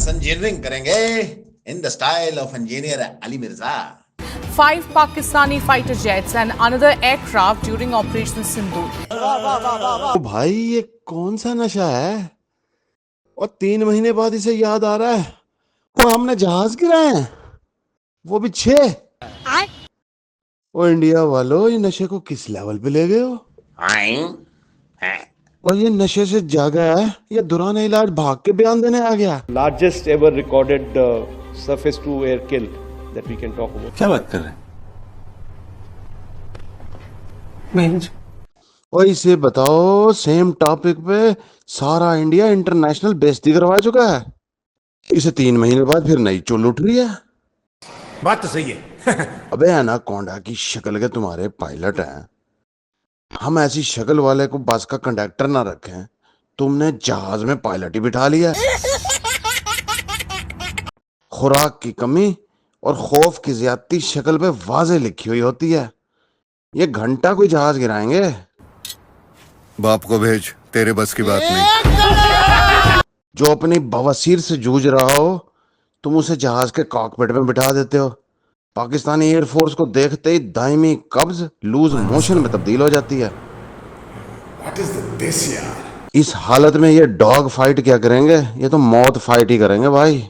Reverse engineering करेंगे in the style of engineer Ali Mirza. 5 Pakistani fighter jets and another aircraft during Operation Sindoor. तो भाई ये कौन सा नशा है और 3 महीने बाद इसे याद आ रहा है और हमने जहाज गिराए हैं, वो भी 6। और इंडिया वालों, ये नशे को किस लेवल पे ले गए हो? और ये नशे से जागा है या दुराने इलाज भाग के बयान देने आ गया? Largest ever recorded surface to air kill that we can talk about. क्या बात कर रहे हैं? और इसे बताओ, सेम टॉपिक पे सारा इंडिया इंटरनेशनल बेइज्जती करवा चुका है, इसे 3 महीने बाद फिर नई चुल उठ रही है। बात तो सही है। अबे एनाकोंडा की शक्ल के तुम्हारे पायलट हैं, हम ऐसी शक्ल वाले को बस का कंडक्टर ना रखें, तुमने जहाज में पायलट ही बिठा लिया। खुराक की कमी और खौफ की ज्यादती शक्ल पे वाज़े लिखी हुई होती है। ये घंटा कोई जहाज गिराएंगे? बाप को भेज, तेरे बस की बात नहीं। जो अपनी बवासीर से जूझ रहा हो, तुम उसे जहाज के कॉकपिट में बिठा देते हो। पाकिस्तानी एयरफोर्स को देखते ही दायमी कब्ज लूज मोशन में तब्दील हो जाती है। इस हालत में ये डॉग फाइट क्या करेंगे? ये तो मौत फाइट ही करेंगे भाई।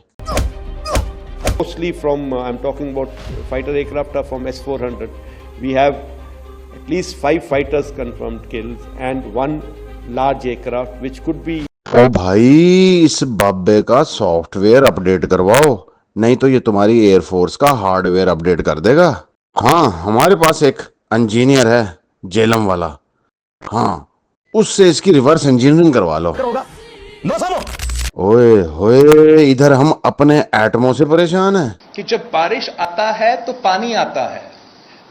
Mostly from, I'm talking about fighter aircraft are from S-400. We have at least 5 fighters confirmed kills and 1 large aircraft which could be. ओ भाई, इस बाबे का सॉफ्टवेयर अपडेट करवाओ, नहीं तो ये तुम्हारी एयरफोर्स का हार्डवेयर अपडेट कर देगा। हाँ, हमारे पास एक इंजीनियर है जेलम वाला, हाँ उससे इसकी रिवर्स इंजीनियरिंग करवा लो। ओए होए, इधर हम अपने एटमों से परेशान हैं कि जब बारिश आता है तो पानी आता है,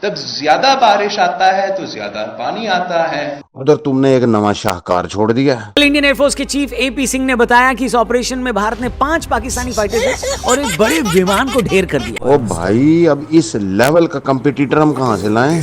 तब ज्यादा बारिश आता है तो ज्यादा पानी आता है। उधर तुमने एक नवा शाहकार छोड़ दिया। इंडियन एयरफोर्स के चीफ AP सिंह ने बताया कि इस ऑपरेशन में भारत ने 5 पाकिस्तानी फाइटर जेट्स और एक बड़े विमान को ढेर कर दिया। ओ भाई, अब इस लेवल का कंपटीटर हम कहां से लाएं?